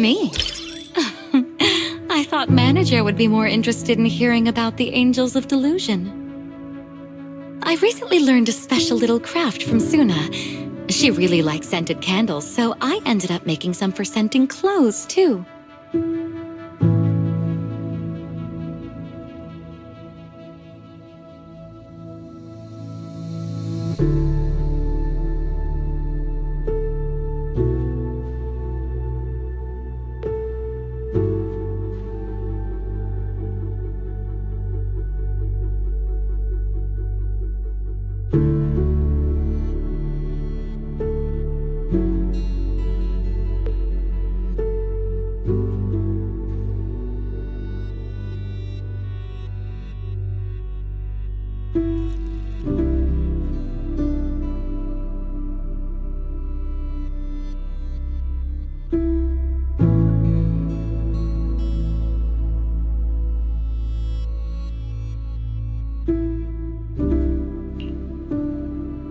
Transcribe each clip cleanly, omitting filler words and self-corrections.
me. I thought Manager would be more interested in hearing about the Angels of Delusion. I recently learned a special little craft from Suna. She really likes scented candles, so I ended up making some for scenting clothes, too.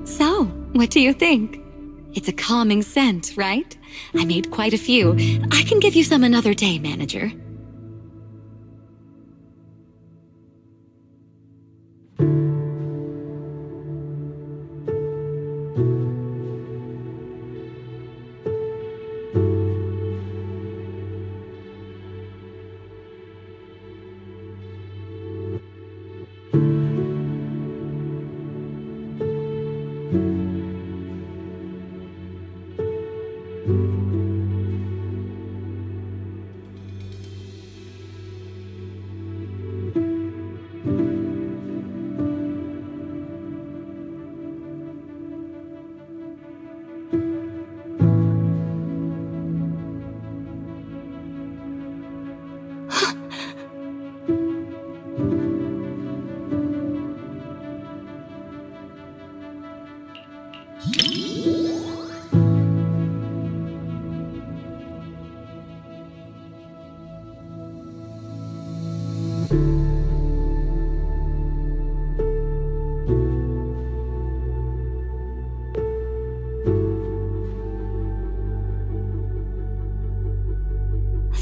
So, what do you think? It's a calming scent, right? I made quite a few. I can give you some another day, Manager.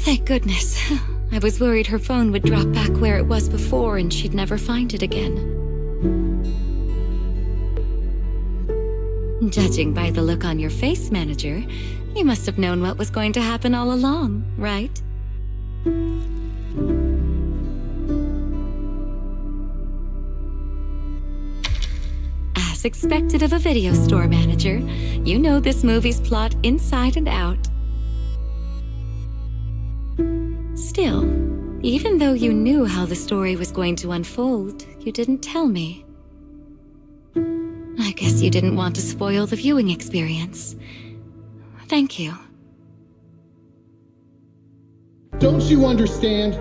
Thank goodness. I was worried her phone would drop back where it was before and she'd never find it again. Judging by the look on your face, Manager, you must have known what was going to happen all along, right? As expected of a video store manager, you know this movie's plot inside and out. Still, even though you knew how the story was going to unfold, you didn't tell me. I guess you didn't want to spoil the viewing experience. Thank you. Don't you understand?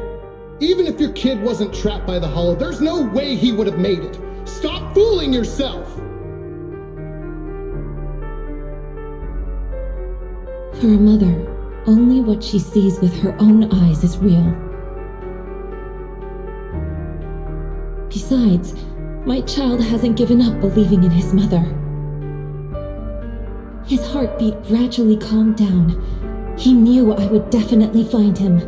Even if your kid wasn't trapped by the hollow, there's no way he would have made it. Stop fooling yourself! For a mother, only what she sees with her own eyes is real. Besides, my child hasn't given up believing in his mother. His heartbeat gradually calmed down. He knew I would definitely find him.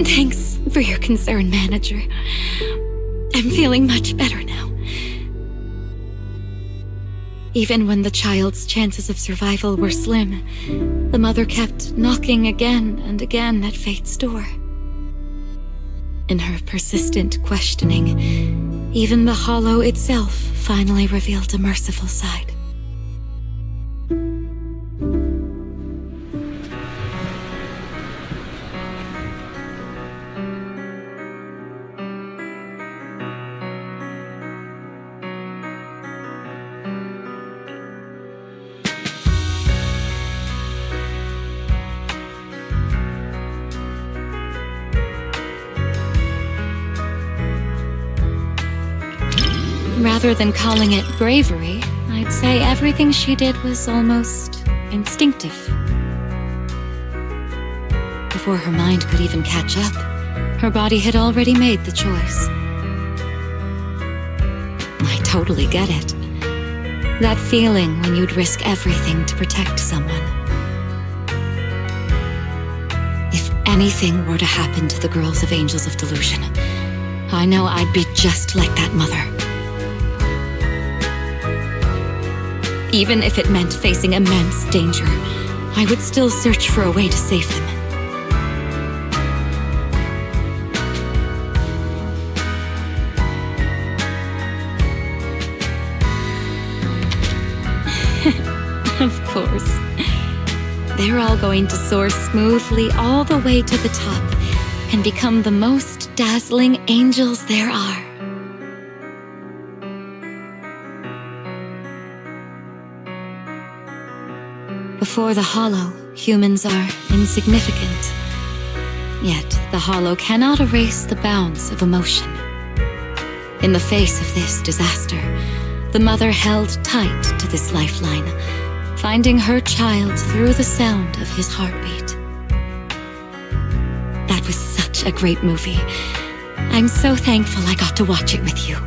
Thanks for your concern, Manager. I'm feeling much better now. Even when the child's chances of survival were slim, the mother kept knocking again and again at fate's door. In her persistent questioning, even the hollow itself finally revealed a merciful side. Rather than calling it bravery, I'd say everything she did was almost instinctive. Before her mind could even catch up, her body had already made the choice. I totally get it. That feeling when you'd risk everything to protect someone. If anything were to happen to the girls of Angels of Delusion, I know I'd be just like that mother. Even if it meant facing immense danger, I would still search for a way to save them. Of course. They're all going to soar smoothly all the way to the top and become the most dazzling angels there are. Before the Hollow, humans are insignificant. Yet, the Hollow cannot erase the bounds of emotion. In the face of this disaster, the mother held tight to this lifeline, finding her child through the sound of his heartbeat. That was such a great movie. I'm so thankful I got to watch it with you.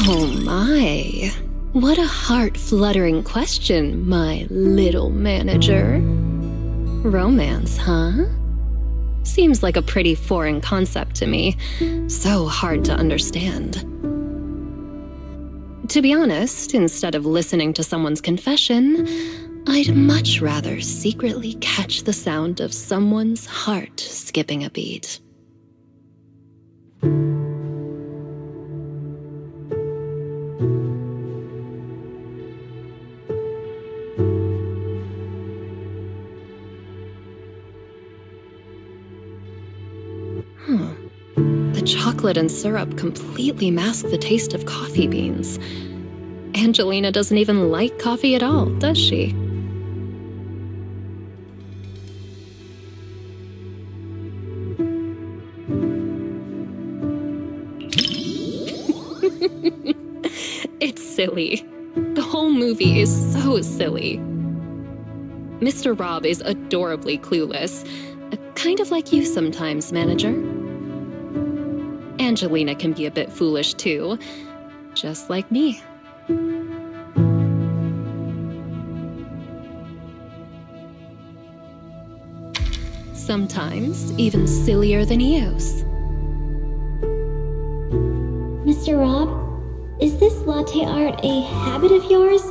Oh my. What a heart-fluttering question, my little manager. Romance, huh? Seems like a pretty foreign concept to me. So hard to understand. To be honest, instead of listening to someone's confession, I'd much rather secretly catch the sound of someone's heart skipping a beat. The chocolate and syrup completely mask the taste of coffee beans. Angelina doesn't even like coffee at all, does she? silly. The whole movie is so silly. Mr. Rob is adorably clueless, kind of like you sometimes, manager. Angelina can be a bit foolish too, just like me. Sometimes even sillier than Eos. Mr. Rob, is this latte art a habit of yours?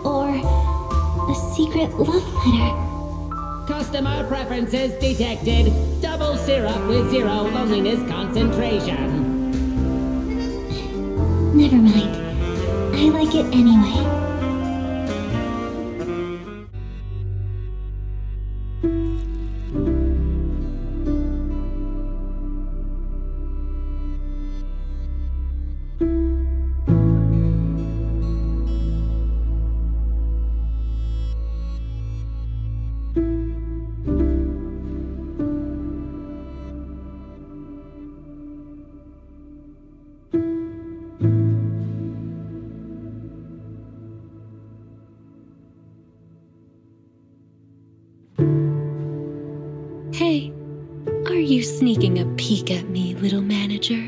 Or a secret love letter? Customer preferences detected. Double syrup with 0 loneliness concentration. Never mind. I like it anyway. Hey, are you sneaking a peek at me, little manager?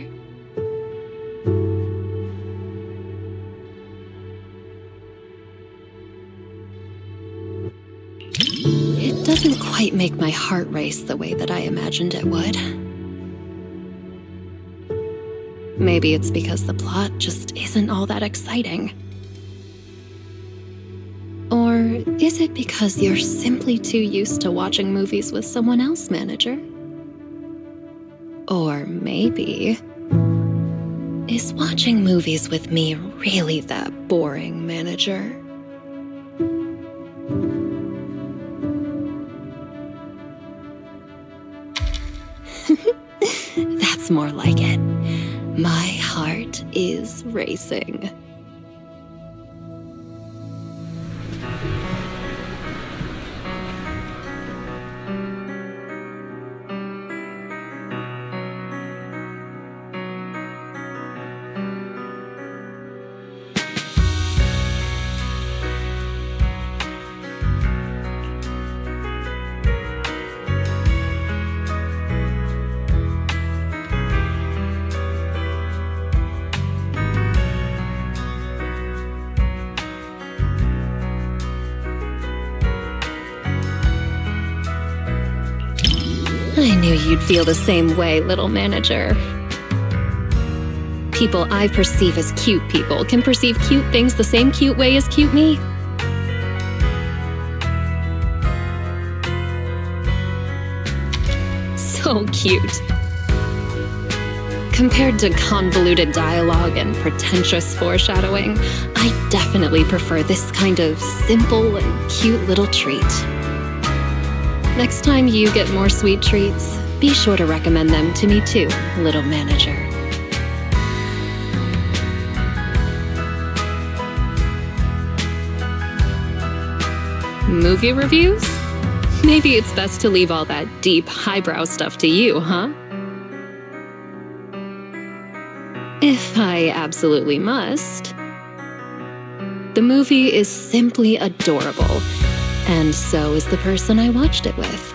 It doesn't quite make my heart race the way that I imagined it would. Maybe it's because the plot just isn't all that exciting. Or is it because you're simply too used to watching movies with someone else, manager? Or maybe, is watching movies with me really that boring, manager? That's more like it. My heart is racing. I knew you'd feel the same way, little manager. People I perceive as cute people can perceive cute things the same cute way as cute me. So cute. Compared to convoluted dialogue and pretentious foreshadowing, I definitely prefer this kind of simple and cute little treat. Next time you get more sweet treats, be sure to recommend them to me too, little manager. Movie reviews? Maybe it's best to leave all that deep, highbrow stuff to you, huh? If I absolutely must. The movie is simply adorable. And so is the person I watched it with.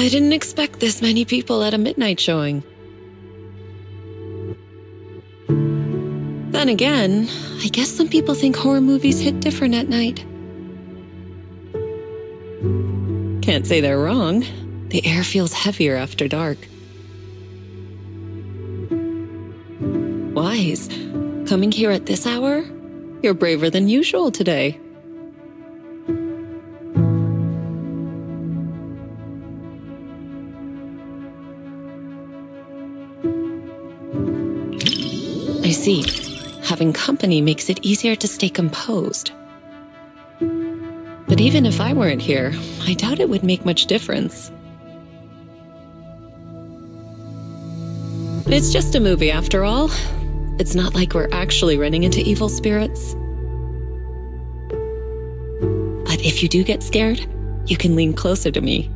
I didn't expect this many people at a midnight showing. Then again, I guess some people think horror movies hit different at night. Can't say they're wrong. The air feels heavier after dark. Wise, coming here at this hour? You're braver than usual today. I see. Having company makes it easier to stay composed. But even if I weren't here, I doubt it would make much difference. It's just a movie after all. It's not like we're actually running into evil spirits. But if you do get scared, you can lean closer to me.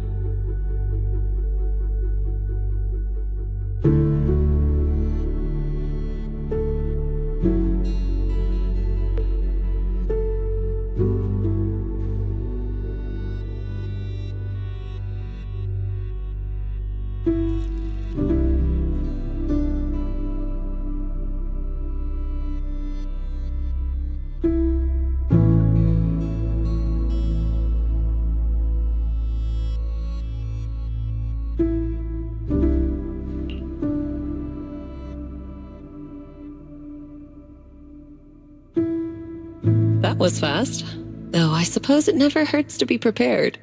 That was fast. Though I suppose it never hurts to be prepared.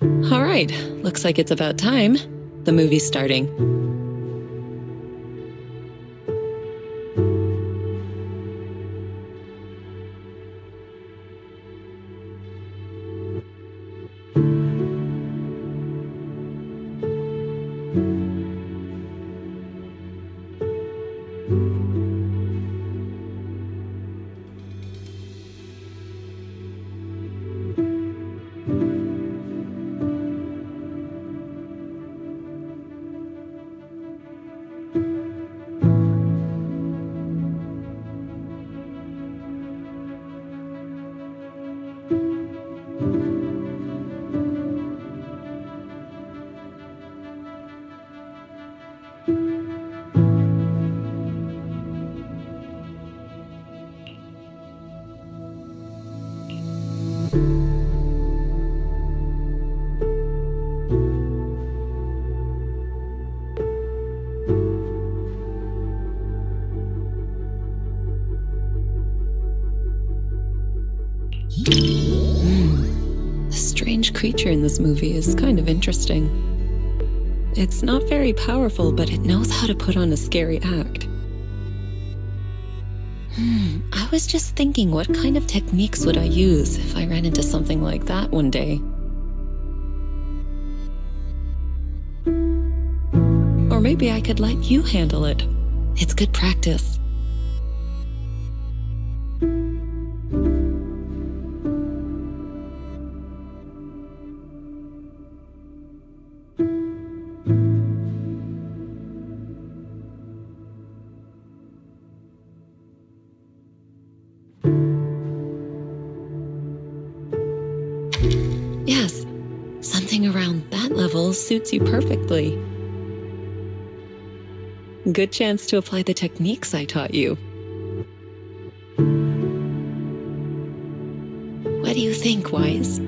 All right, looks like it's about time. The movie's starting. The strange creature in this movie is kind of interesting. It's not very powerful, but it knows how to put on a scary act. I was just thinking, what kind of techniques would I use if I ran into something like that one day? Or maybe I could let you handle it. It's good practice. Yes, something around that level suits you perfectly. Good chance to apply the techniques I taught you. What do you think, Wise?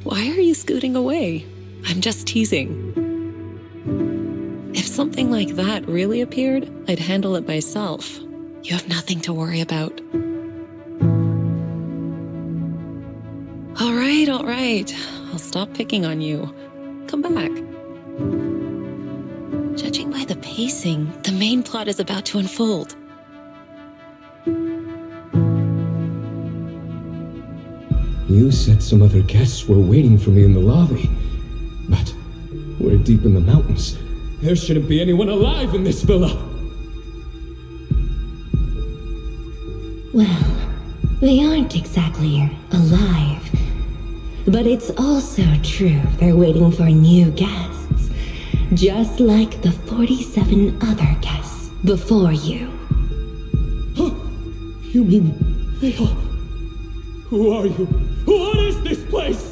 Why are you scooting away? I'm just teasing. If something like that really appeared, I'd handle it myself. You have nothing to worry about. All right. I'll stop picking on you. Come back. Judging by the pacing, the main plot is about to unfold. You said some other guests were waiting for me in the lobby. But we're deep in the mountains. There shouldn't be anyone alive in this villa. Well, they aren't exactly alive. But it's also true they're waiting for new guests. Just like the 47 other guests before you. You mean Vale? Who are you? What is this place?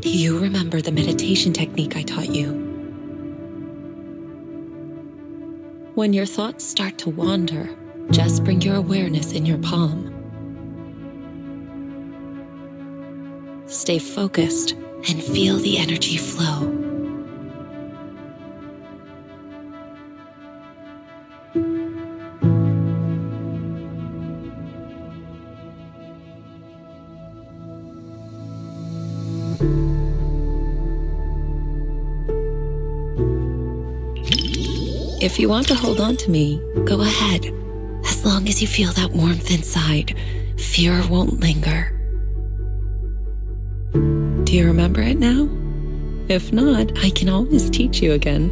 Do you remember the meditation technique I taught you? When your thoughts start to wander, just bring your awareness in your palm. Stay focused and feel the energy flow. If you want to hold on to me, go ahead. As long as you feel that warmth inside, fear won't linger. Do you remember it now? If not, I can always teach you again.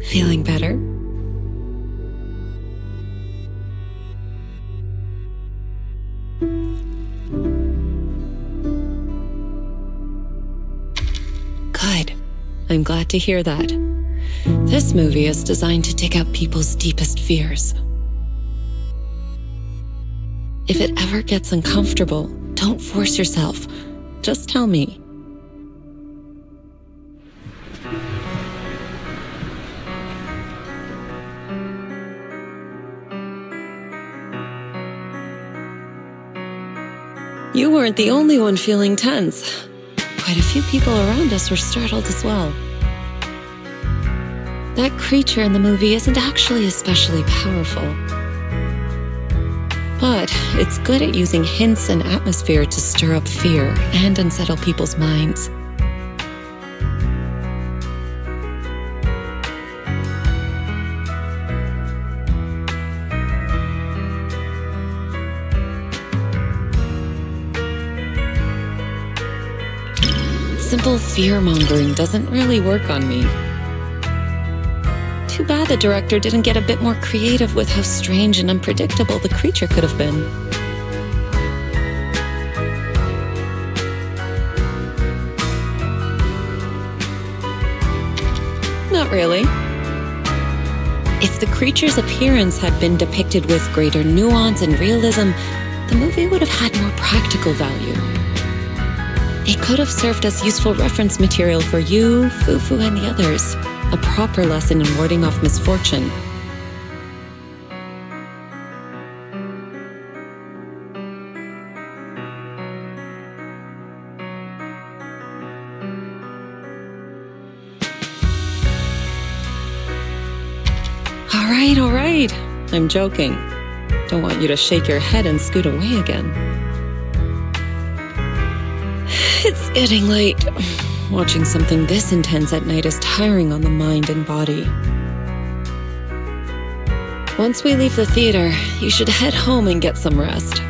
Feeling better? Good. I'm glad to hear that. This movie is designed to take out people's deepest fears. If it ever gets uncomfortable, don't force yourself. Just tell me. You weren't the only one feeling tense. Quite a few people around us were startled as well. That creature in the movie isn't actually especially powerful. But it's good at using hints and atmosphere to stir up fear and unsettle people's minds. Simple fear-mongering doesn't really work on me. Too bad the director didn't get a bit more creative with how strange and unpredictable the creature could have been. Not really. If the creature's appearance had been depicted with greater nuance and realism, the movie would have had more practical value. It could have served as useful reference material for you, Fufu, and the others. A proper lesson in warding off misfortune. All right. I'm joking. Don't want you to shake your head and scoot away again. It's getting late. Watching something this intense at night is tiring on the mind and body. Once we leave the theater, you should head home and get some rest.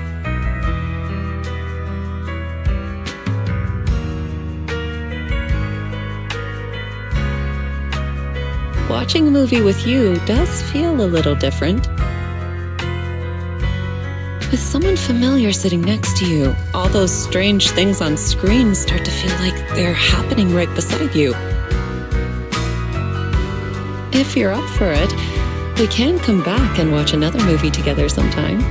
Watching a movie with you does feel a little different. With someone familiar sitting next to you, all those strange things on screen start to feel like they're happening right beside you. If you're up for it, we can come back and watch another movie together sometime.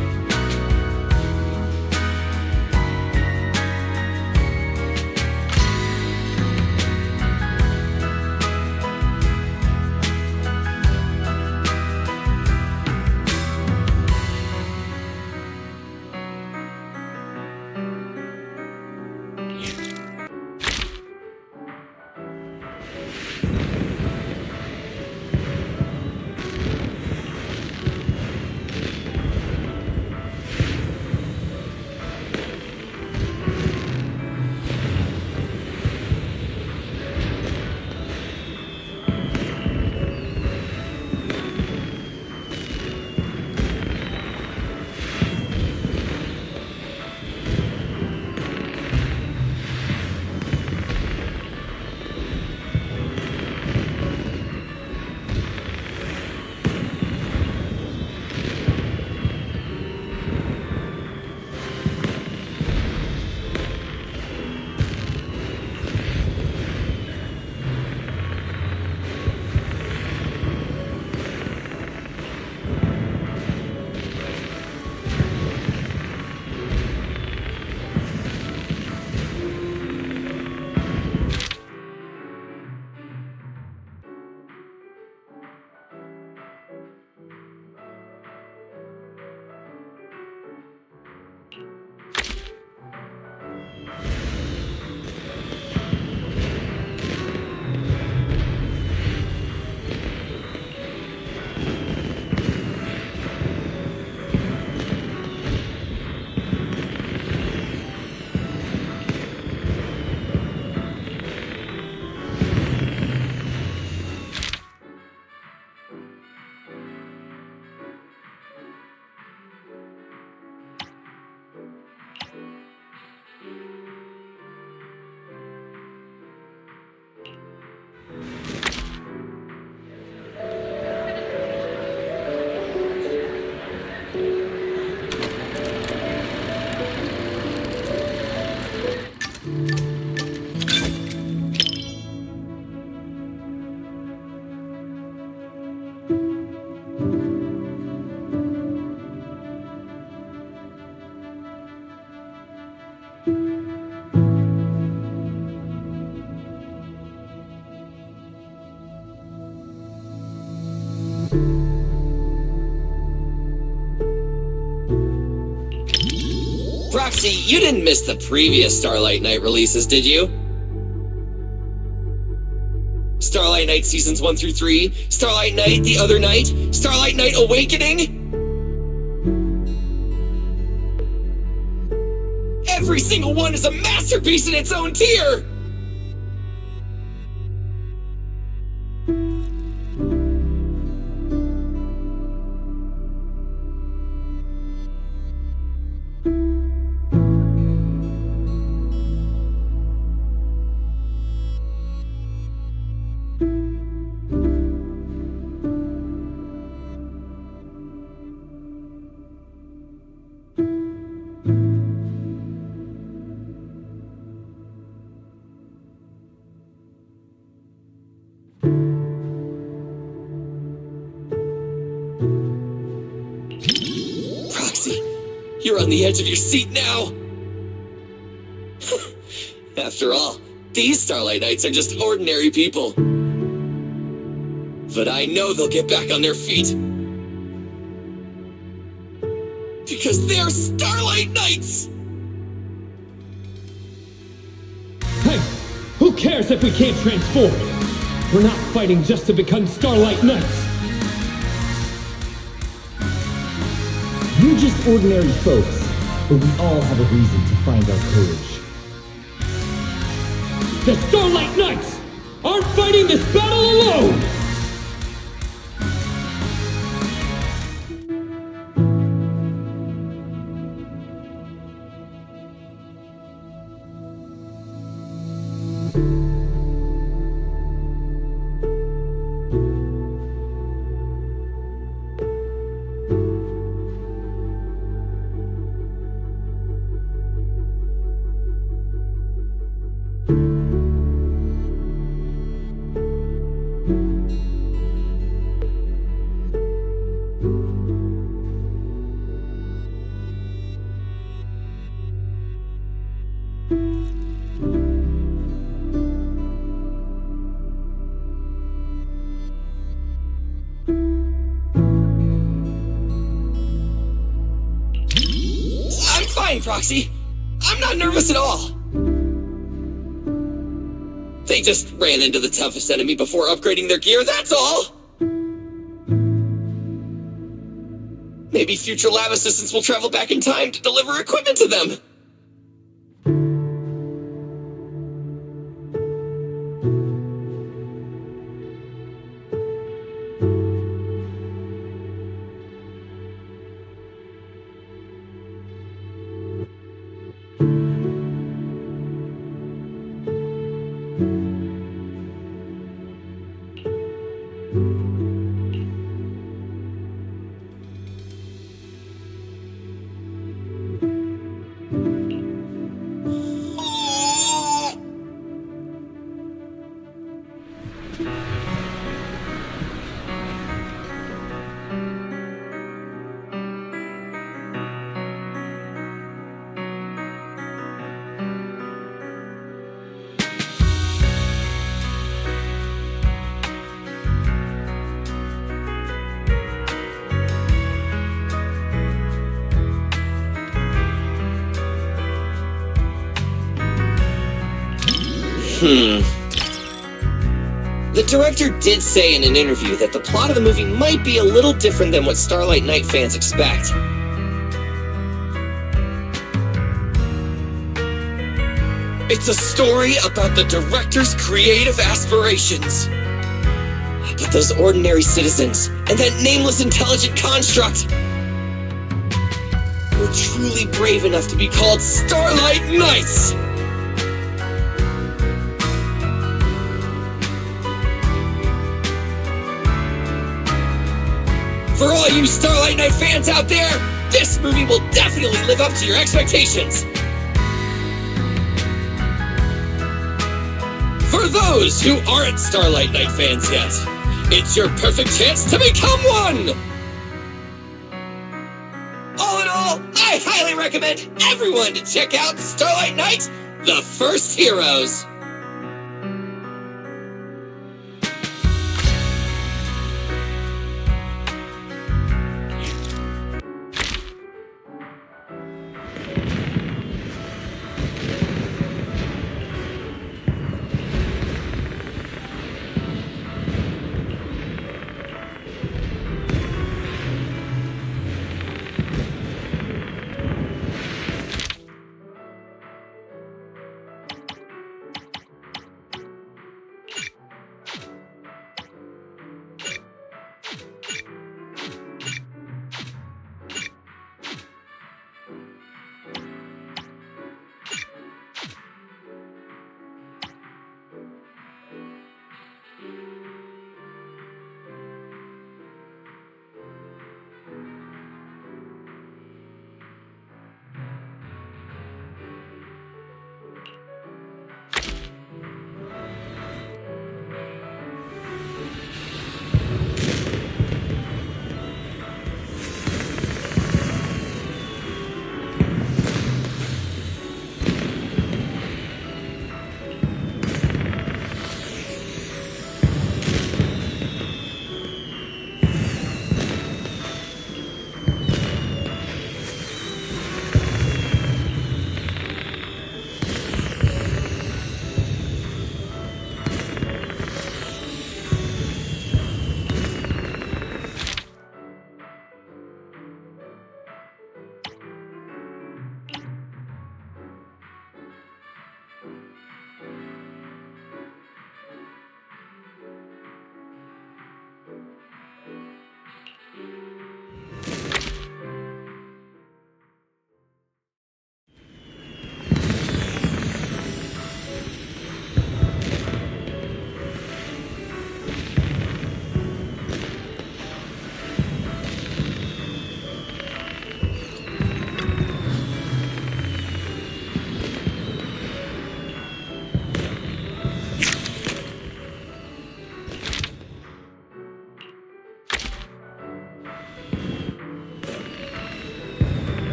Roxy, you didn't miss the previous Starlight Knight releases, did you? Starlight Knight Seasons 1 through 3, Starlight Knight The Other Night, Starlight Knight Awakening? Every single one is a masterpiece in its own tier! You're on the edge of your seat now! After all, these Starlight Knights are just ordinary people. But I know they'll get back on their feet. Because they're Starlight Knights! Hey! Who cares if we can't transform? We're not fighting just to become Starlight Knights! We're just ordinary folks, but we all have a reason to find our courage. The Starlight Knights aren't fighting this battle alone! Proxy. I'm not nervous at all. They just ran into the toughest enemy before upgrading their gear, that's all. Maybe future lab assistants will travel back in time to deliver equipment to them. The director did say in an interview that the plot of the movie might be a little different than what Starlight Knight fans expect. It's a story about the director's creative aspirations. But those ordinary citizens, and that nameless intelligent construct, were truly brave enough to be called Starlight Knights! For all you Starlight Knight fans out there, this movie will definitely live up to your expectations! For those who aren't Starlight Knight fans yet, it's your perfect chance to become one! All in all, I highly recommend everyone to check out Starlight Knight, The First Heroes!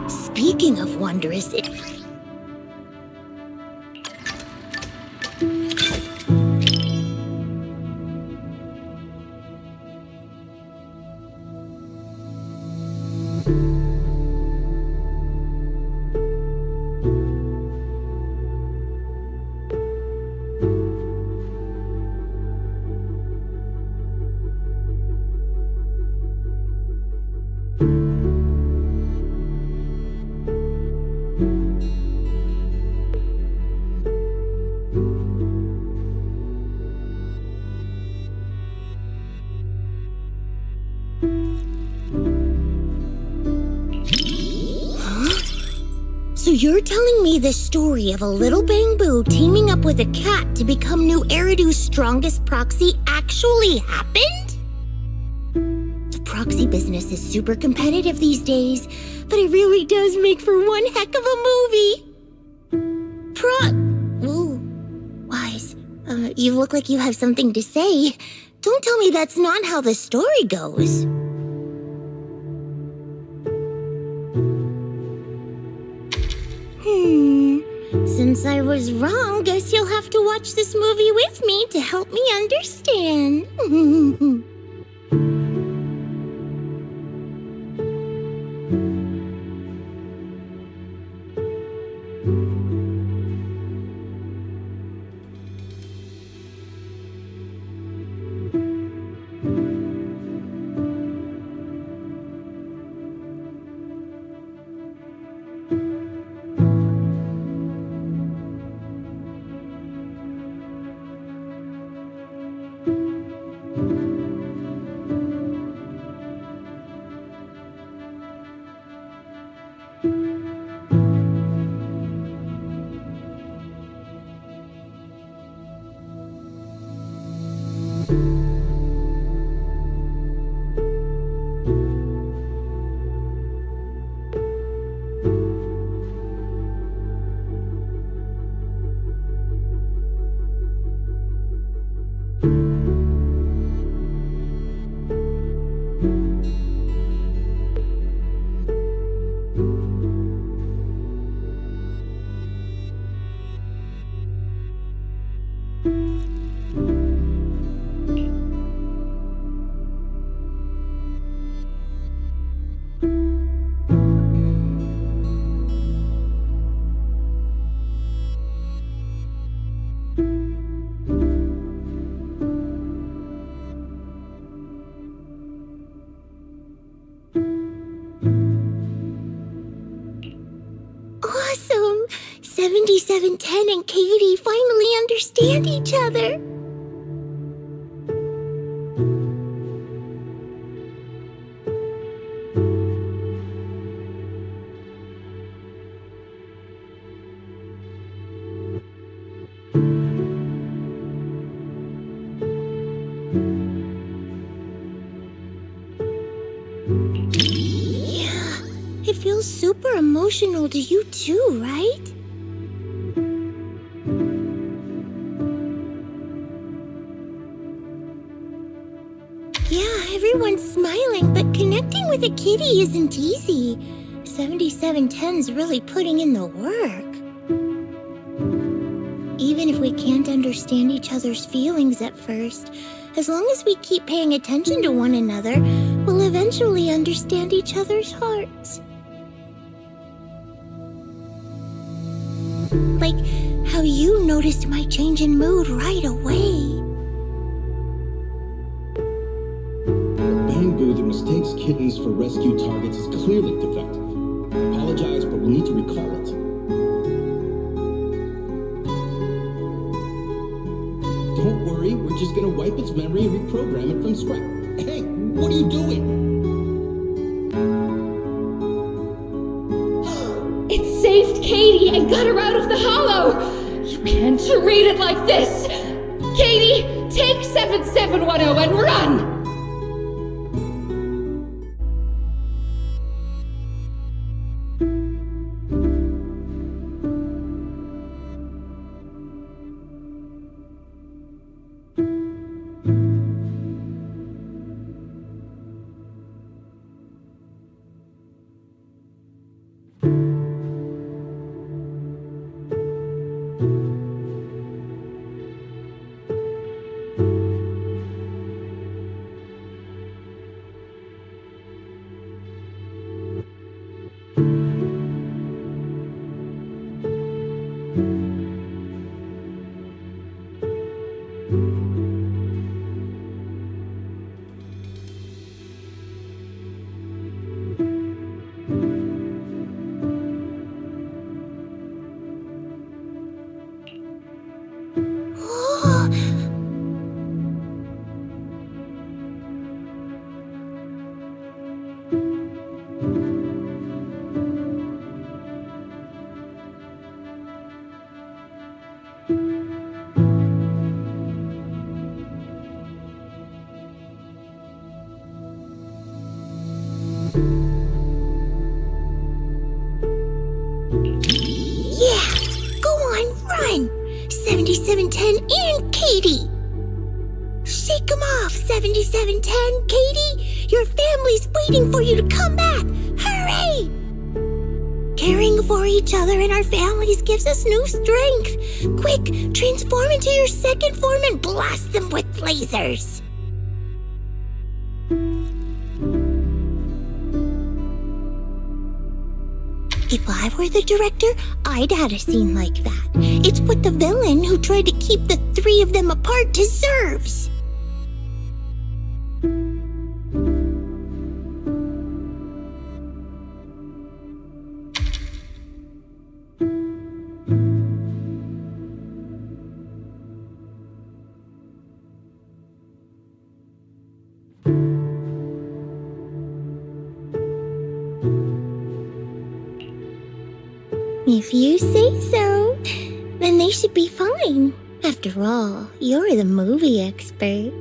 Speaking of wondrous, So you're telling me the story of a little bamboo teaming up with a cat to become new Eridu's strongest proxy actually happened? The proxy business is super competitive these days, but it really does make for one heck of a movie. Ooh, Wise, you look like you have something to say. Don't tell me that's not how the story goes. Since I was wrong, guess you'll have to watch this movie with me to help me understand. Awesome! 7710 and Katie finally understand each other. It feels super emotional to you too, right? Yeah, everyone's smiling, but connecting with a kitty isn't easy. 7710's really putting in the work. Even if we can't understand each other's feelings at first, as long as we keep paying attention to one another, we'll eventually understand each other's hearts. Like how you noticed my change in mood right away. The bamboo that mistakes kittens for rescue targets is clearly defective. I apologize, but we'll need to recall it. Don't worry, we're just gonna wipe its memory and reprogram it from scratch. Hey, what are you doing? It saved Katie and got her out of the hollow! You treated like this! Katie, take 7710 and run! Yeah, go on, run! 7710 and Katie! Shake 'em off, 7710, Katie! Your family's waiting for you to come back! Hurry! Caring for each other and our families gives us new strength. Quick, transform into your second form and blast them with lasers! If I were the director, I'd add a scene like that. It's what the villain who tried to keep the three of them apart deserves. If you say so, then they should be fine. After all, you're the movie expert.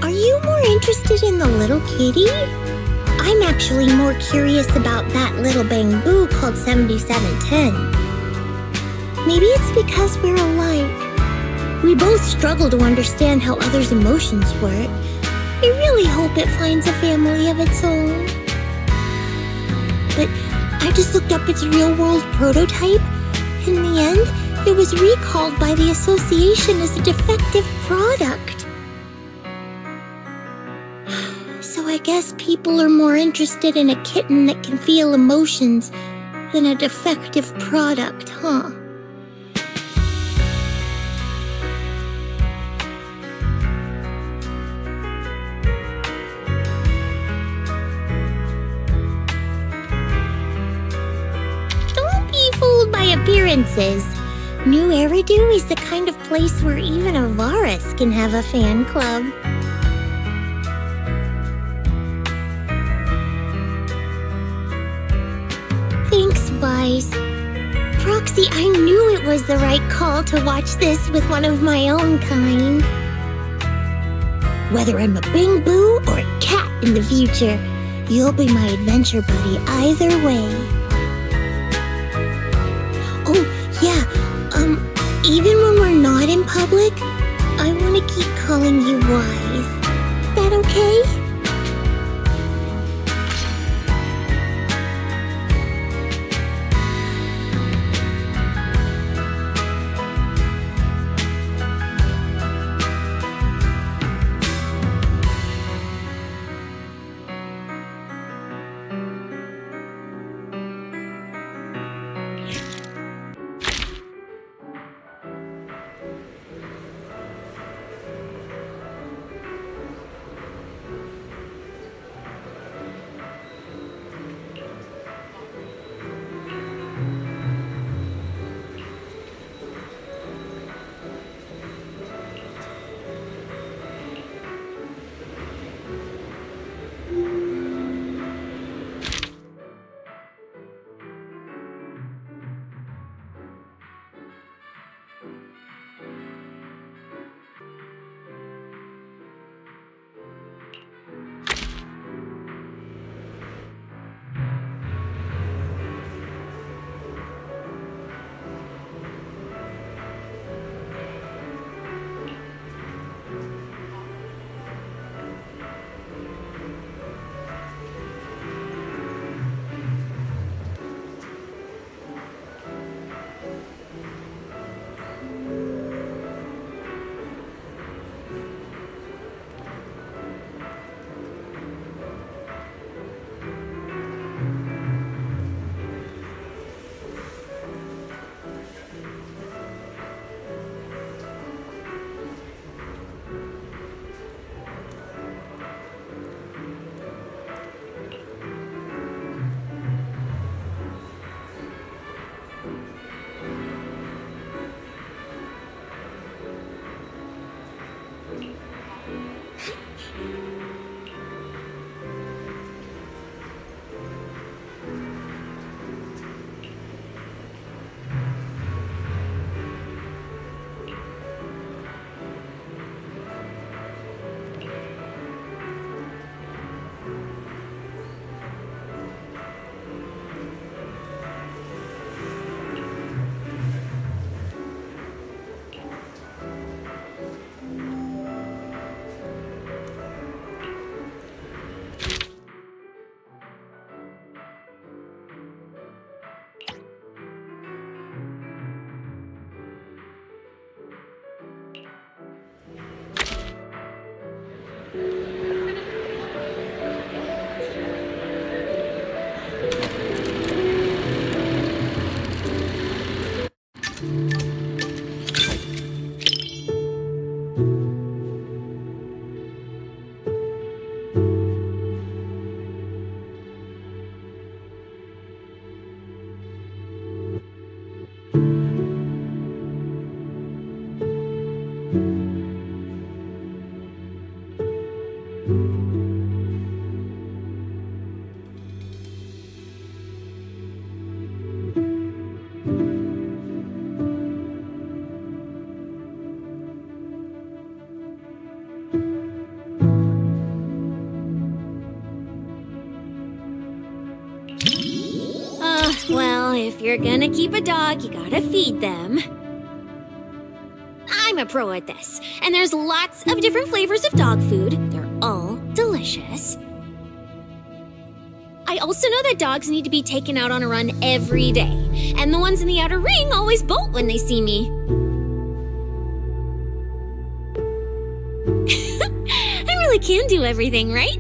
Are you more interested in the little kitty? I'm actually more curious about that little bamboo called 7710. Maybe it's because we're alike. We both struggle to understand how others' emotions work. I really hope it finds a family of its own. But I just looked up its real-world prototype. In the end, it was recalled by the association as a defective product. So I guess people are more interested in a kitten that can feel emotions than a defective product, huh? Don't be fooled by appearances. New Eridu is the kind of place where even a Varus can have a fan club. Thanks, Wise. Proxy, I knew it was the right call to watch this with one of my own kind. Whether I'm a bamboo or a cat in the future, you'll be my adventure buddy either way. Oh, yeah, even when we're not in public, I want to keep calling you Wise. That okay? Well, if you're gonna keep a dog, you gotta feed them. I'm a pro at this, and there's lots of different flavors of dog food. They're all delicious. I also know that dogs need to be taken out on a run every day, and the ones in the outer ring always bolt when they see me. I really can do everything, right?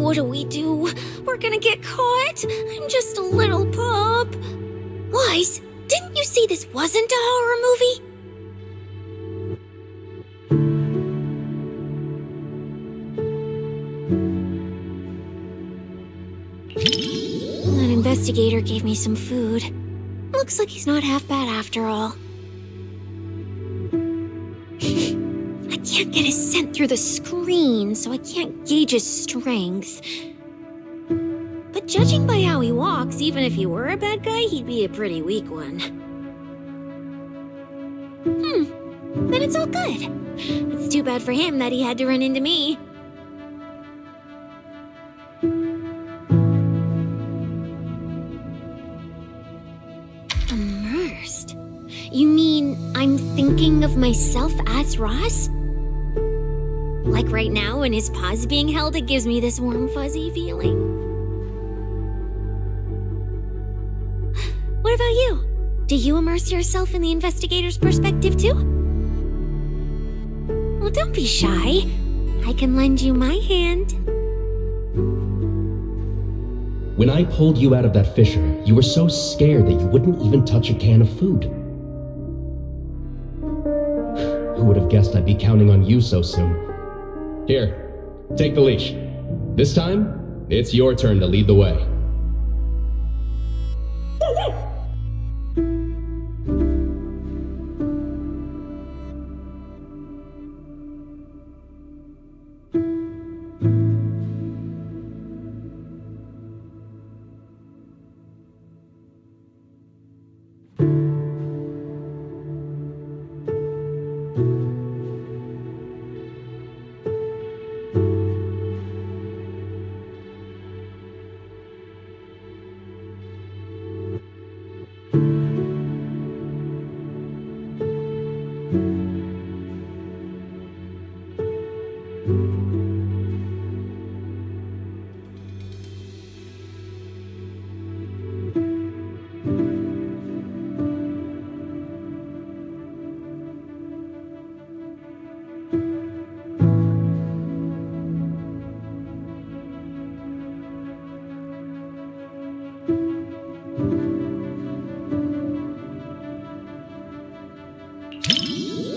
What do we do? We're gonna get caught. I'm just a little pup. Wise, didn't you see this wasn't a horror movie? That investigator gave me some food. Looks like he's not half bad after all. I can't get his scent through the screen, so I can't gauge his strength. But judging by how he walks, even if he were a bad guy, he'd be a pretty weak one. Then it's all good. It's too bad for him that he had to run into me. Immersed? You mean I'm thinking of myself as Ross? Like right now, when his paw's being held, it gives me this warm, fuzzy feeling. What about you? Do you immerse yourself in the investigator's perspective too? Well, don't be shy. I can lend you my hand. When I pulled you out of that fissure, you were so scared that you wouldn't even touch a can of food. Who would have guessed I'd be counting on you so soon? Here, take the leash. This time, it's your turn to lead the way.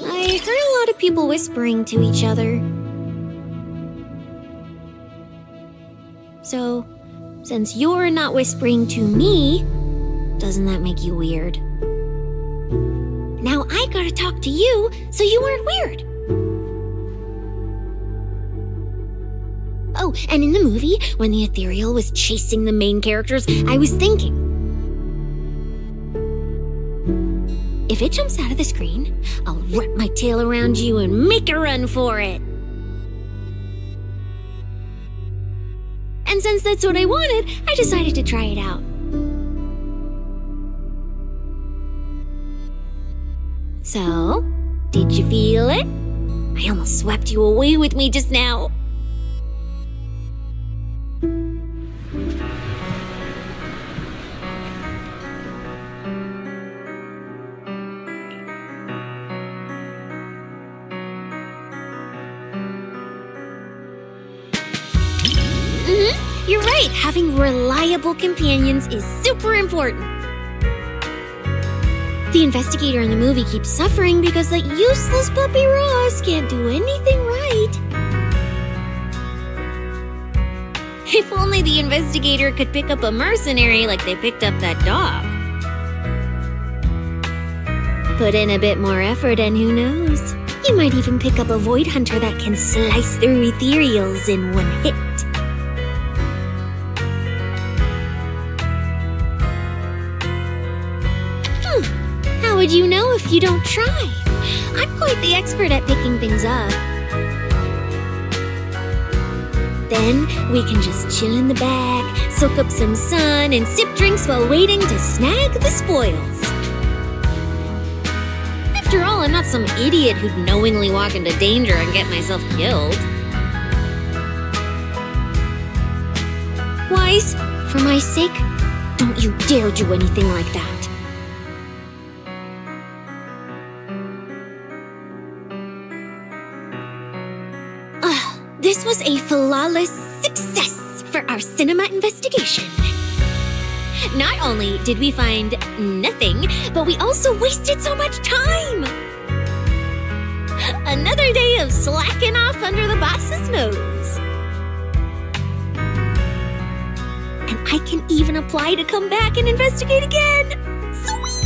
I heard a lot of people whispering to each other. So, since you're not whispering to me, doesn't that make you weird? Now I gotta talk to you, so you aren't weird. Oh, and in the movie, when the ethereal was chasing the main characters, I was thinking, if it jumps out of the screen, I'll wrap my tail around you and make a run for it. And since that's what I wanted, I decided to try it out. So, did you feel it? I almost swept you away with me just now. You're right. Having reliable companions is super important. The investigator in the movie keeps suffering because that useless puppy Ross can't do anything right. If only the investigator could pick up a mercenary like they picked up that dog. Put in a bit more effort and who knows? You might even pick up a void hunter that can slice through ethereals in one hit. How would you know if you don't try? I'm quite the expert at picking things up. Then we can just chill in the back, soak up some sun, and sip drinks while waiting to snag the spoils. After all, I'm not some idiot who'd knowingly walk into danger and get myself killed. Wise, for my sake, don't you dare do anything like that. This was a flawless success for our cinema investigation. Not only did we find nothing, but we also wasted so much time. Another day of slacking off under the boss's nose. And I can even apply to come back and investigate again. Sweet!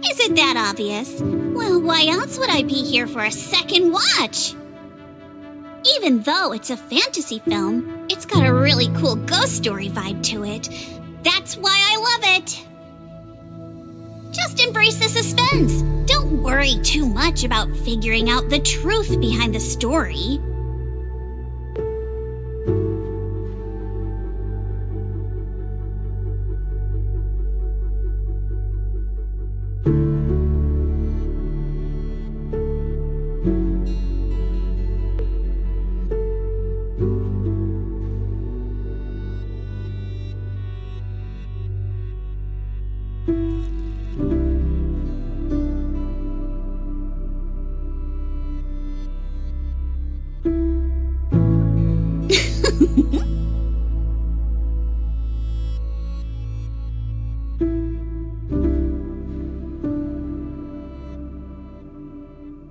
Is it that obvious? Well, why else would I be here for a second watch? Even though it's a fantasy film, it's got a really cool ghost story vibe to it. That's why I love it. Just embrace the suspense. Don't worry too much about figuring out the truth behind the story.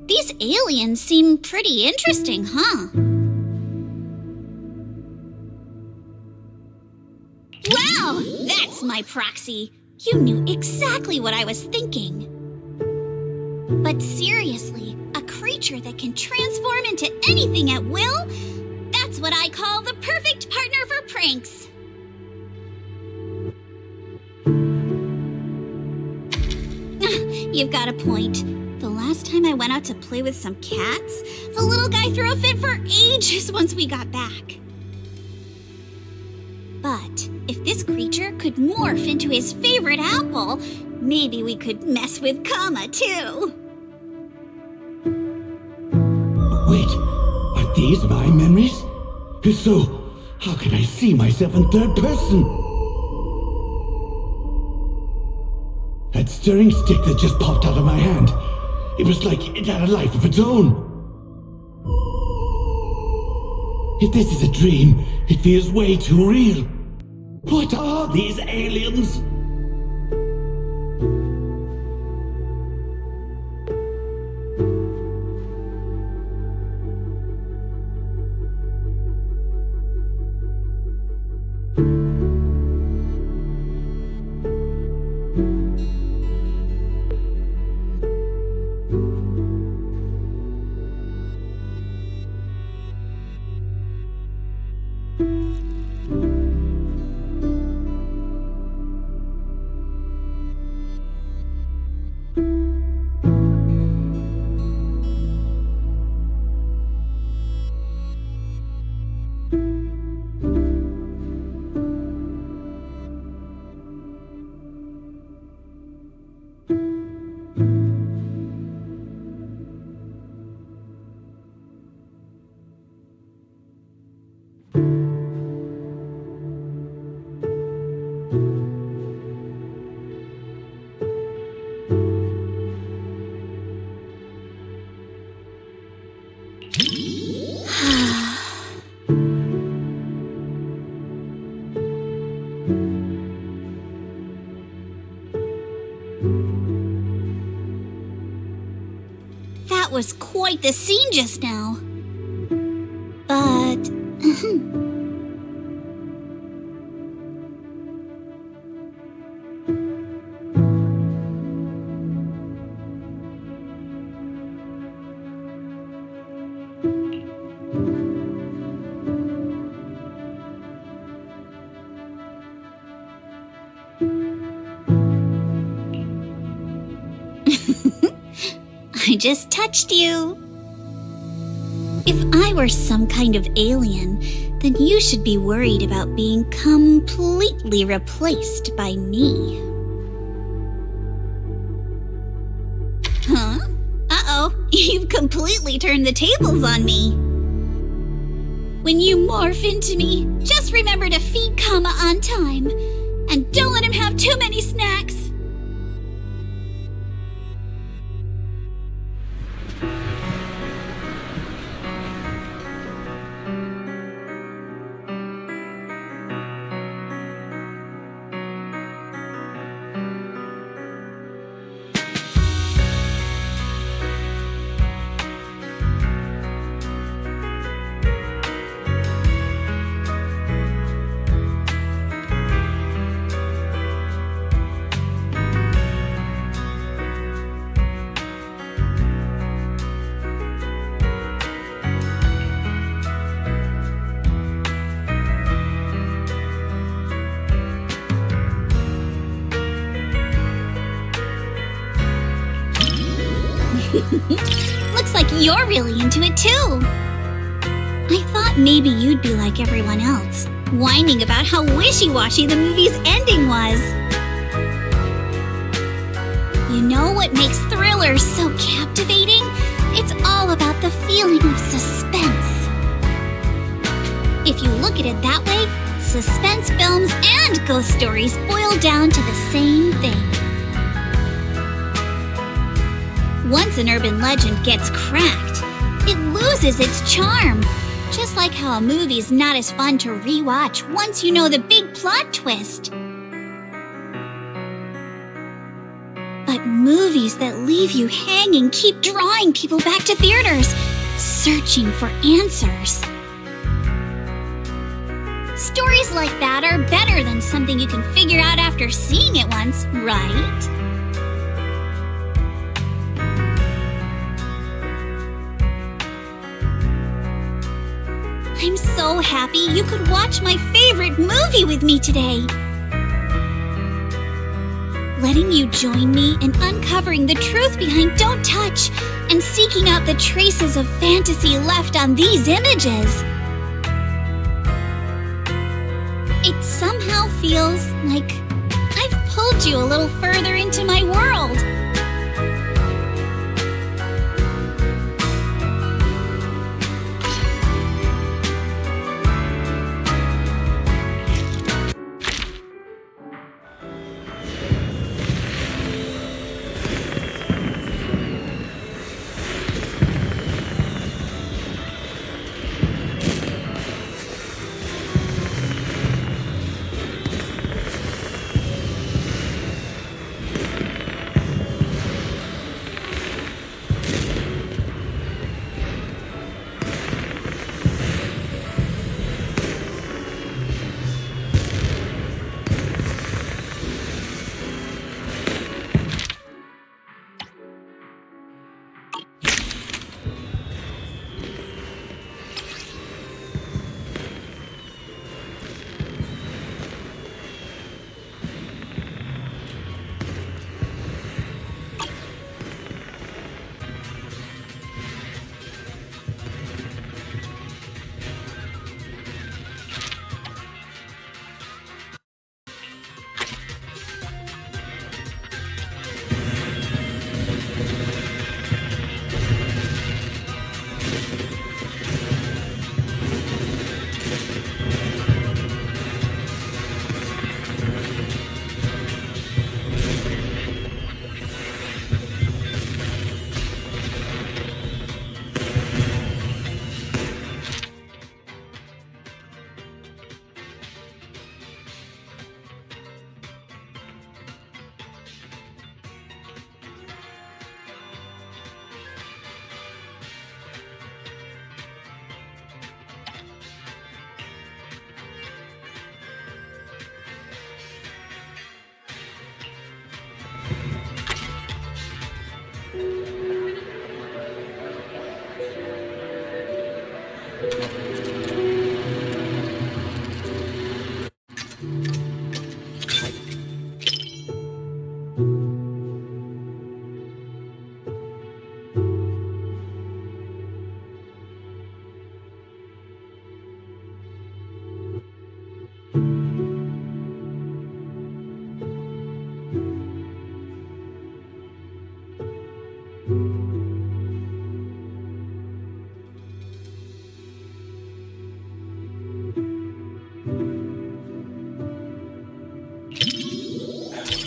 These aliens seem pretty interesting, huh? Wow! That's my proxy! You knew exactly what I was thinking. But seriously, a creature that can transform into anything at will? That's what I call the perfect partner for pranks! You've got a point. The last time I went out to play with some cats, the little guy threw a fit for ages once we got back. But if this creature could morph into his favorite apple, maybe we could mess with Kama too. Wait, are these my memories? If so, how can I see myself in third person? That stirring stick that just popped out of my hand, it was like it had a life of its own. If this is a dream, it feels way too real. What are these aliens? That was quite the scene just now. But... I just touched you. If I were some kind of alien, then you should be worried about being completely replaced by me. Huh? Uh-oh, you've completely turned the tables on me. When you morph into me, just remember to feed Kama on time. And don't let him have too many snacks. Looks like you're really into it too. I thought maybe you'd be like everyone else, whining about how wishy-washy the movie's ending was. You know what makes thrillers so captivating? It's all about the feeling of suspense. If you look at it that way, suspense films and ghost stories boil down to the same thing. once an urban legend gets cracked, it loses its charm. Just like how a movie's not as fun to rewatch once you know the big plot twist. But movies that leave you hanging keep drawing people back to theaters, searching for answers. Stories like that are better than something you can figure out after seeing it once, right? I'm so happy you could watch my favorite movie with me today. Letting you join me in uncovering the truth behind Don't Touch and seeking out the traces of fantasy left on these images. It somehow feels like I've pulled you a little further into my world.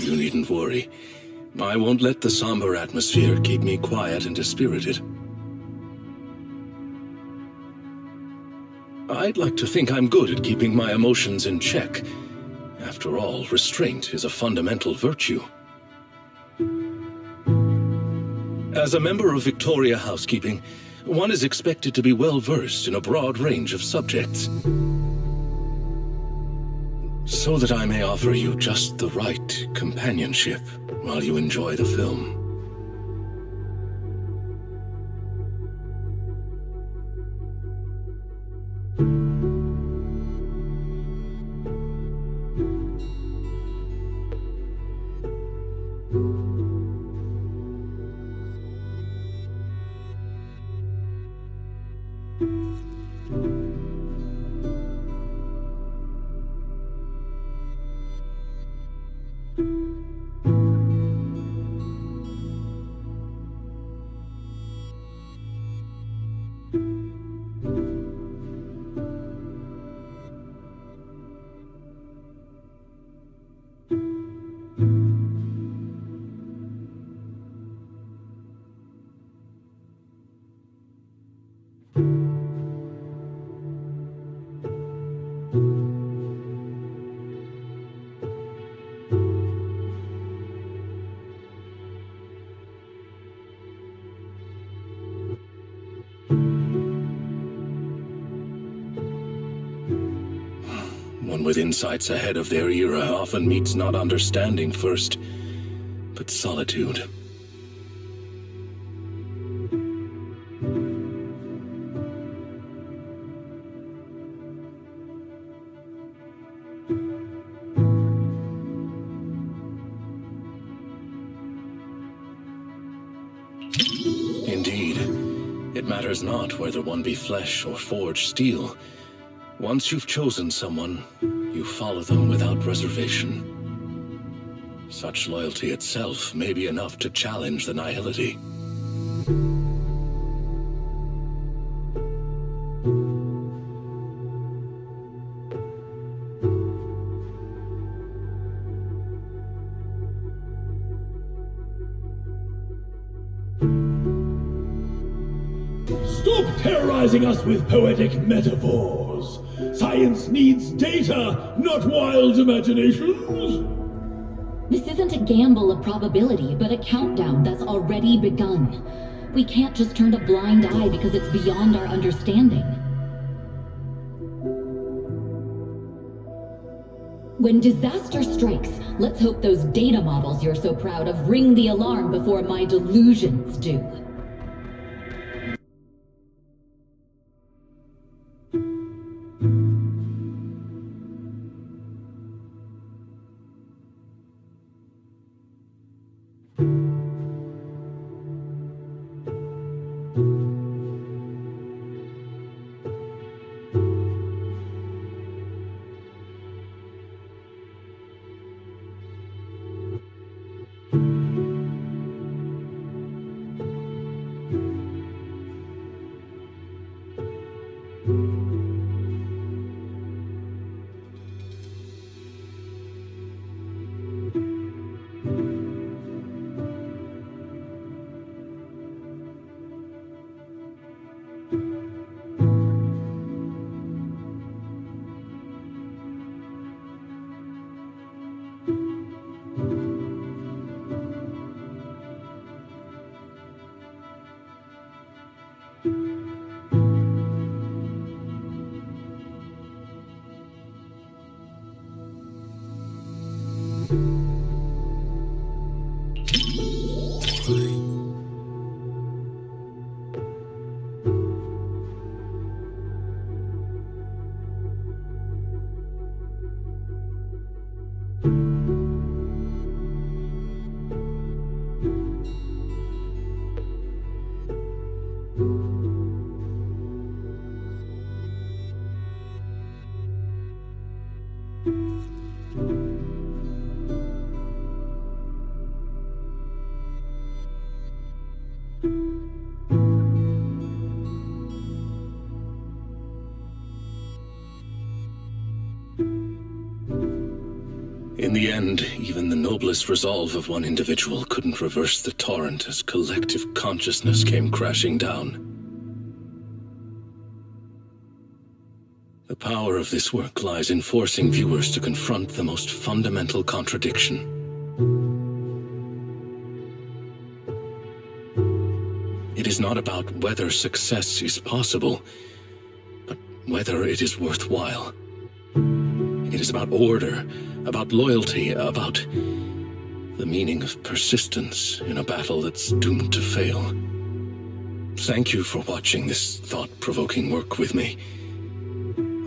You needn't worry. I won't let the somber atmosphere keep me quiet and dispirited. I'd like to think I'm good at keeping my emotions in check. After all, restraint is a fundamental virtue. As a member of Victoria Housekeeping, one is expected to be well-versed in a broad range of subjects. So that I may offer you just the right companionship while you enjoy the film. Anyone with insights ahead of their era often meets not understanding first, but solitude. Indeed, it matters not whether one be flesh or forged steel. Once you've chosen someone, you follow them without reservation. Such loyalty itself may be enough to challenge the nihility. Stop terrorizing us with poetic metaphors. Science needs data, not wild imaginations. This isn't a gamble of probability, but a countdown that's already begun. We can't just turn a blind eye because it's beyond our understanding. When disaster strikes, let's hope those data models you're so proud of ring the alarm before my delusions do. In the end, even the noblest resolve of one individual couldn't reverse the torrent as collective consciousness came crashing down. The power of this work lies in forcing viewers to confront the most fundamental contradiction. It is not about whether success is possible, but whether it is worthwhile. It is about order, about loyalty, about the meaning of persistence in a battle that's doomed to fail. Thank you for watching this thought-provoking work with me.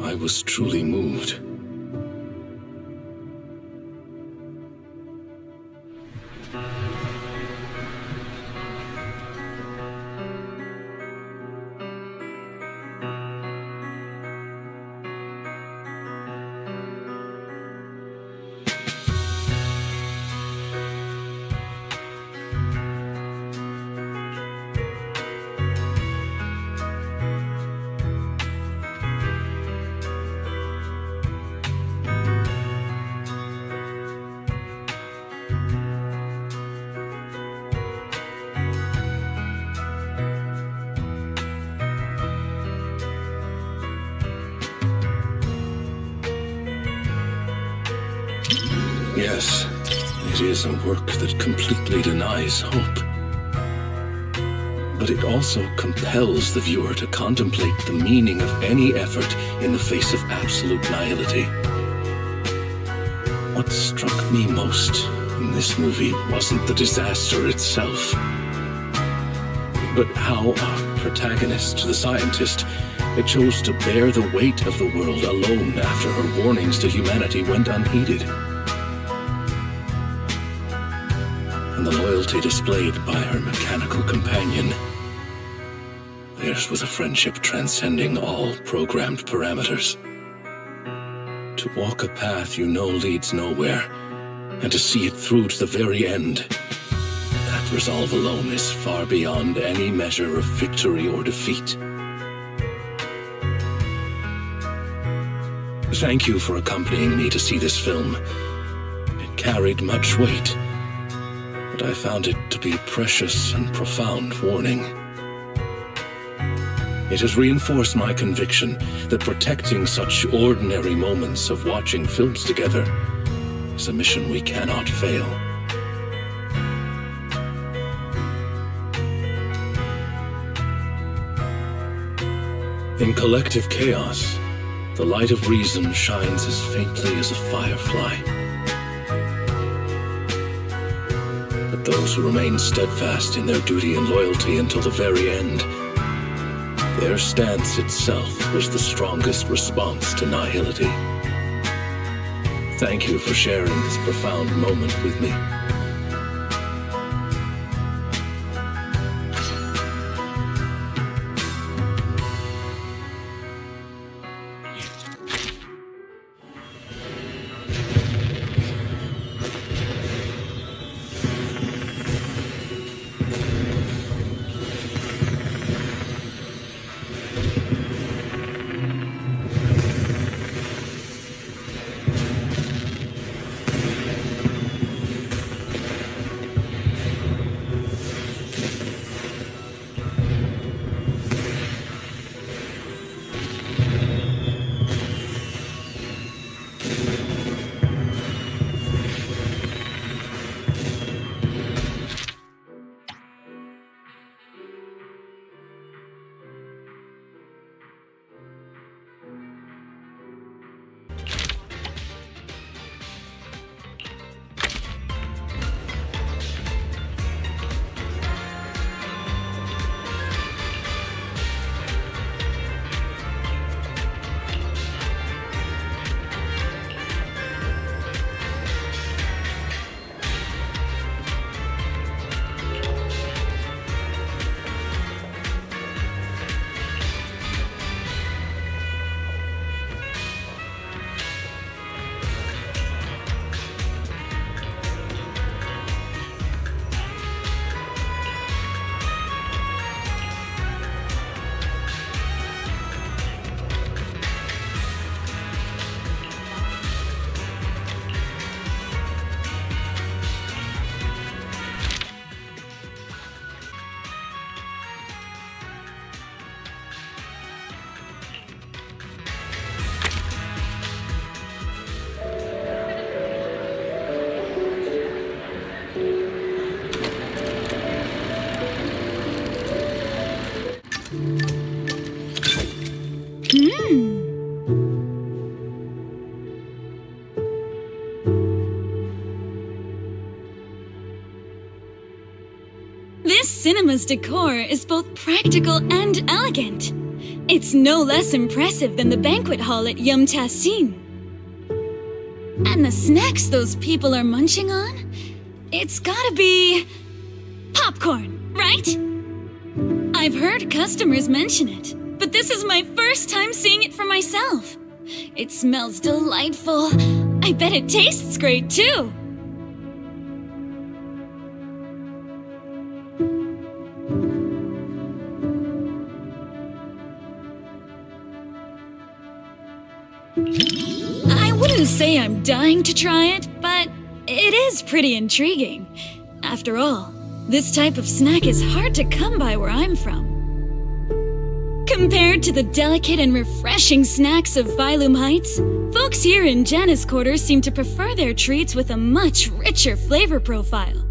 I was truly moved. Yes, it is a work that completely denies hope. But it also compels the viewer to contemplate the meaning of any effort in the face of absolute nihility. What struck me most in this movie wasn't the disaster itself, but how our protagonist, the scientist, chose to bear the weight of the world alone after her warnings to humanity went unheeded. And the loyalty displayed by her mechanical companion. Theirs was a friendship transcending all programmed parameters. To walk a path you know leads nowhere, and to see it through to the very end, that resolve alone is far beyond any measure of victory or defeat. Thank you for accompanying me to see this film. It carried much weight, but I found it to be a precious and profound warning. It has reinforced my conviction that protecting such ordinary moments of watching films together is a mission we cannot fail. In collective chaos, the light of reason shines as faintly as a firefly. But those who remain steadfast in their duty and loyalty until the very end, their stance itself was the strongest response to nihility. Thank you for sharing this profound moment with me. This cinema's decor is both practical and elegant. It's no less impressive than the banquet hall at Gravitasi. And the snacks those people are munching on? It's gotta be popcorn, right? I've heard customers mention it, but this is my first time seeing it for myself. It smells delightful. I bet it tastes great too. I wouldn't say I'm dying to try it, but it is pretty intriguing. After all, this type of snack is hard to come by where I'm from. Compared to the delicate and refreshing snacks of Phylum Heights, folks here in Janus Quarters seem to prefer their treats with a much richer flavor profile.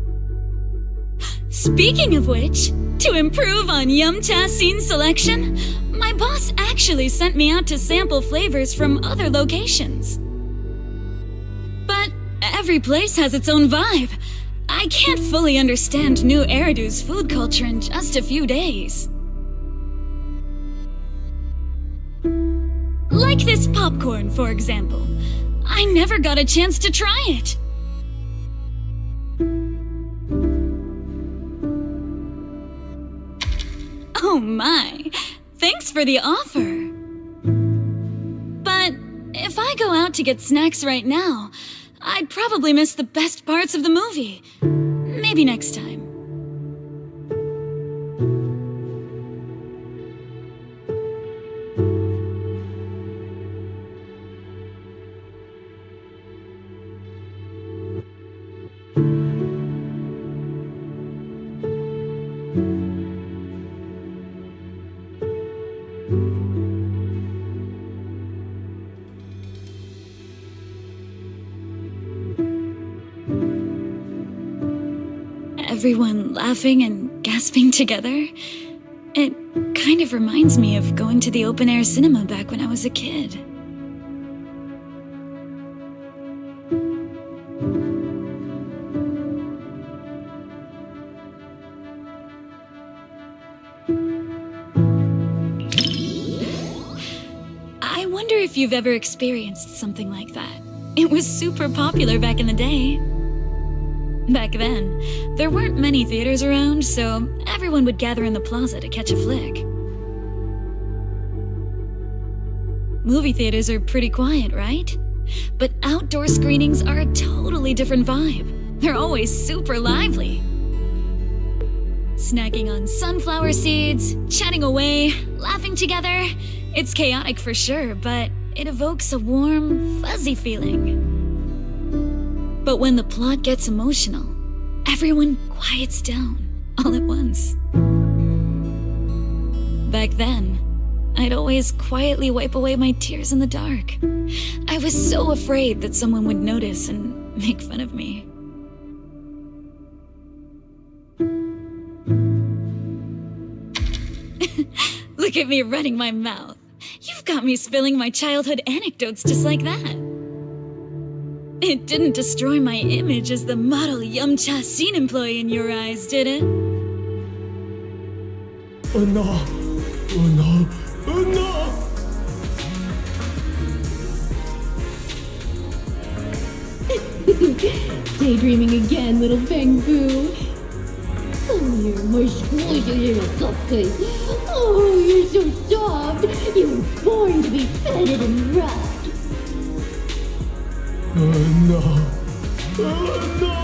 Speaking of which, to improve on Gravitasi's selection, my boss actually sent me out to sample flavors from other locations. But Every place has its own vibe. I can't fully understand New Eridu's food culture in just a few days. Like this popcorn, for example. I never got a chance to try it. Oh my, thanks for the offer. But if I go out to get snacks right now, I'd probably miss the best parts of the movie. Maybe next time. Everyone laughing and gasping together. It kind of reminds me of going to the open-air cinema back when I was a kid. I wonder if you've ever experienced something like that. It was super popular back in the day. Back then, there weren't many theaters around, so everyone would gather in the plaza to catch a flick. Movie theaters are pretty quiet, right? But outdoor screenings are a totally different vibe. They're always super lively. Snacking on sunflower seeds, chatting away, laughing together. It's chaotic for sure, but it evokes a warm, fuzzy feeling. But when the plot gets emotional, everyone quiets down all at once. Back then, I'd always quietly wipe away my tears in the dark. I was so afraid that someone would notice and make fun of me. Look at me running my mouth. You've got me spilling my childhood anecdotes just like that. It didn't destroy my image as the model Yumcha scene employee in your eyes, did it? Oh no! Oh no! Oh no! Daydreaming again, little Bangbu. Oh, you're my squishy little cupcake. Oh, you're so soft. You were born to be feted and rubbed. Oh no! Oh no!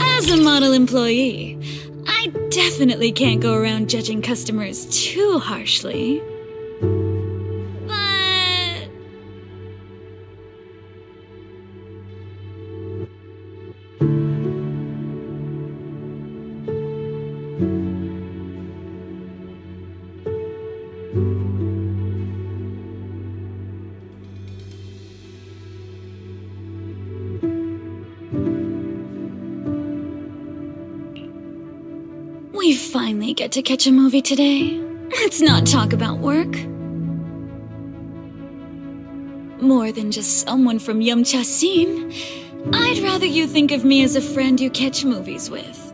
As a model employee, I definitely can't go around judging customers too harshly. But we finally get to catch a movie today. Let's not talk about work. more than just someone from Yumcha scene. I'd rather you think of me as a friend you catch movies with.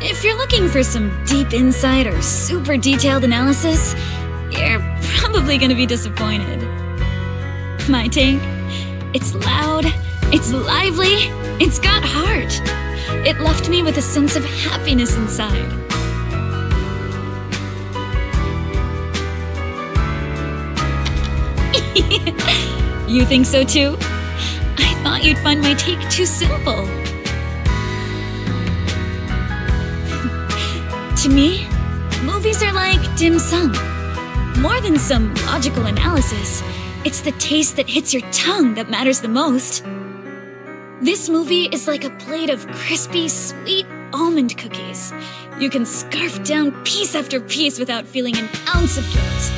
If you're looking for some deep insight or super detailed analysis, you're probably gonna be disappointed. My take? It's loud, it's lively, it's got heart. It left me with a sense of happiness inside. You think so too? I thought you'd find my take too simple. To me, movies are like dim sum. More than some logical analysis, it's the taste that hits your tongue that matters the most. This movie is like a plate of crispy, sweet almond cookies. You can scarf down piece after piece without feeling an ounce of guilt.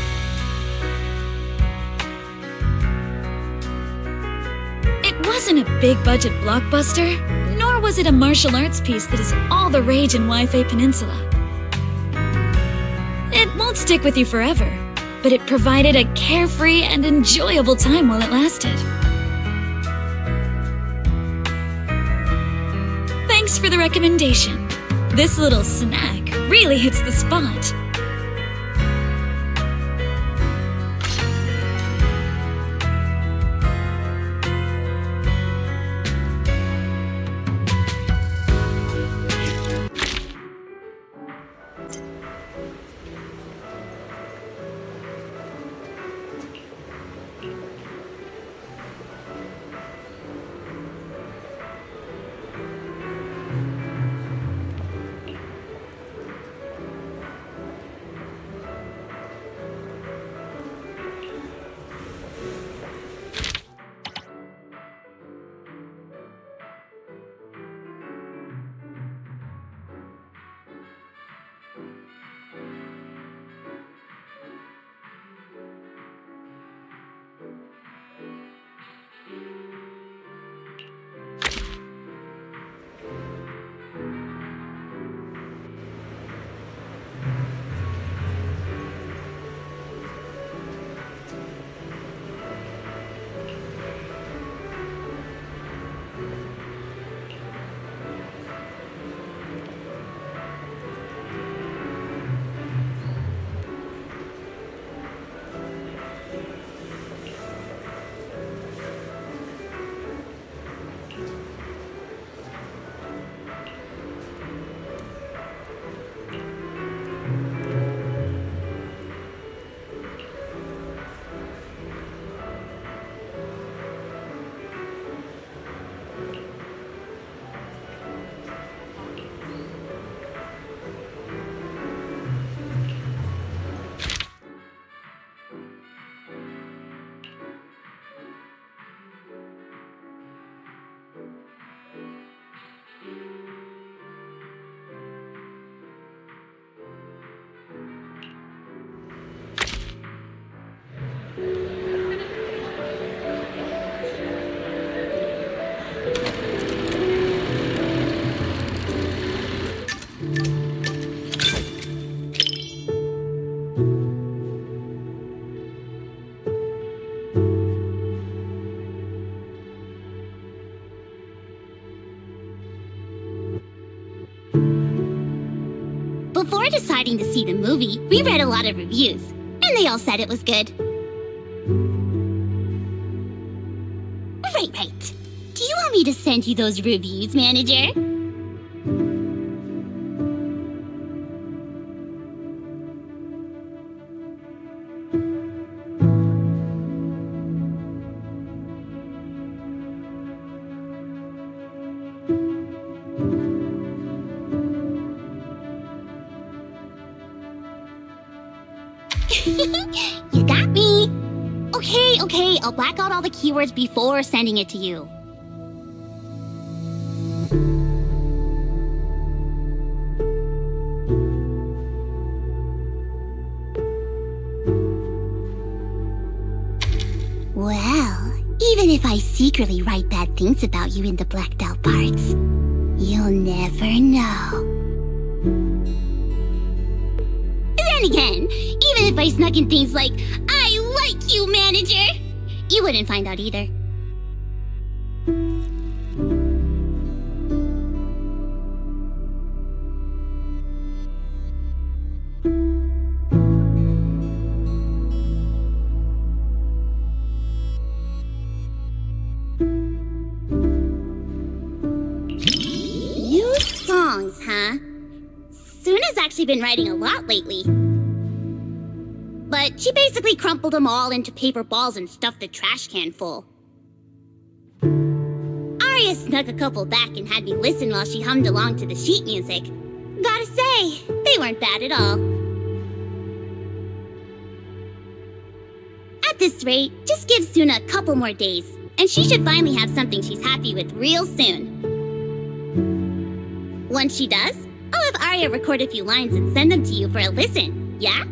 It wasn't a big-budget blockbuster, nor was it a martial arts piece that is all the rage in Wi-Fi Peninsula. It won't stick with you forever, but it provided a carefree and enjoyable time while it lasted. Thanks for the recommendation. This little snack really hits the spot. Before deciding to see the movie, we read a lot of reviews, and they all said it was good. Right. Do you want me to send you those reviews, manager? You got me. Okay, I'll black out all the keywords before sending it to you. Well, even if I secretly write bad things about you in the blacked out parts, you'll never know. Then again, even if I snuck in things like, I like you, manager, you wouldn't find out either. New songs, huh? Suna's actually been writing a lot lately. But she basically crumpled them all into paper balls and stuffed the trash can full. Arya snuck a couple back and had me listen while she hummed along to the sheet music. Gotta say, they weren't bad at all. At this rate, just give Suna a couple more days, and she should finally have something she's happy with real soon. Once she does, I'll have Arya record a few lines and send them to you for a listen, yeah?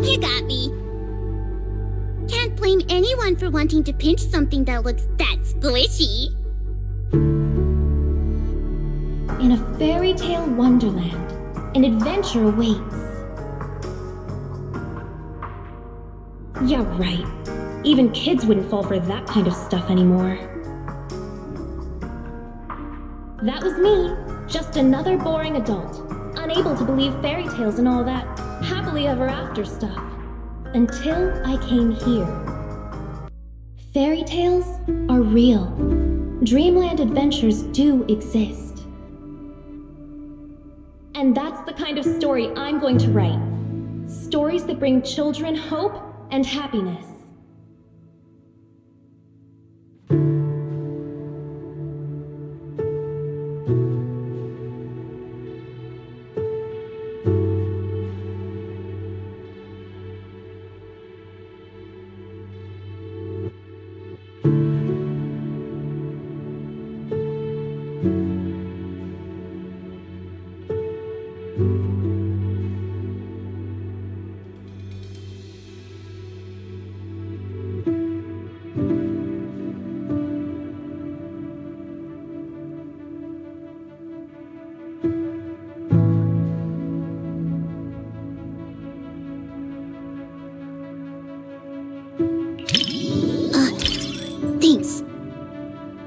You got me. Can't blame anyone for wanting to pinch something that looks that squishy. In a fairy tale wonderland, an adventure awaits. Yeah, right. Even kids wouldn't fall for that kind of stuff anymore. That was me, just another boring adult, unable to believe fairy tales and all that happily ever after stuff. Until I came here. Fairy tales are real. Dreamland adventures do exist. And that's the kind of story I'm going to write. Stories that bring children hope and happiness. Thanks.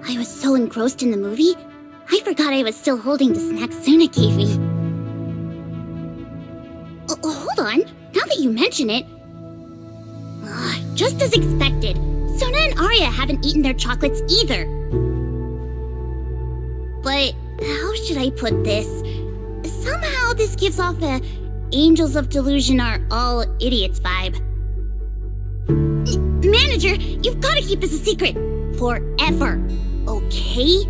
I was so engrossed in the movie, I forgot I was still holding the snack Suna gave me. Hold on, now that you mention it. Just as expected, Suna and Arya haven't eaten their chocolates either. But how should I put this? Somehow this gives off a Angels of Delusion are all idiots vibe. Manager, you've got to keep this a secret. Forever. Okay?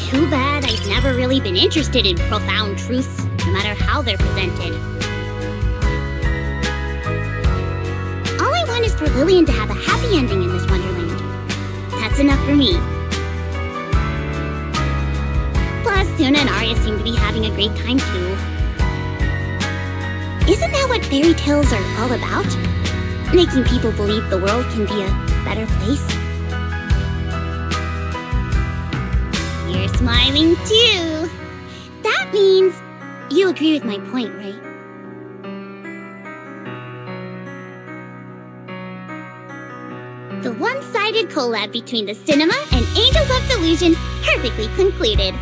Too bad I've never really been interested in profound truths, no matter how they're presented. All I want is for Lillian to have a happy ending in this wonderland. That's enough for me. Plus, Tuna and Arya seem to be having a great time too. Isn't that what fairy tales are all about? Making people believe the world can be a better place? You're smiling too. That means you agree with my point, right? The one-sided collab between the cinema and Angels of Delusion perfectly concluded.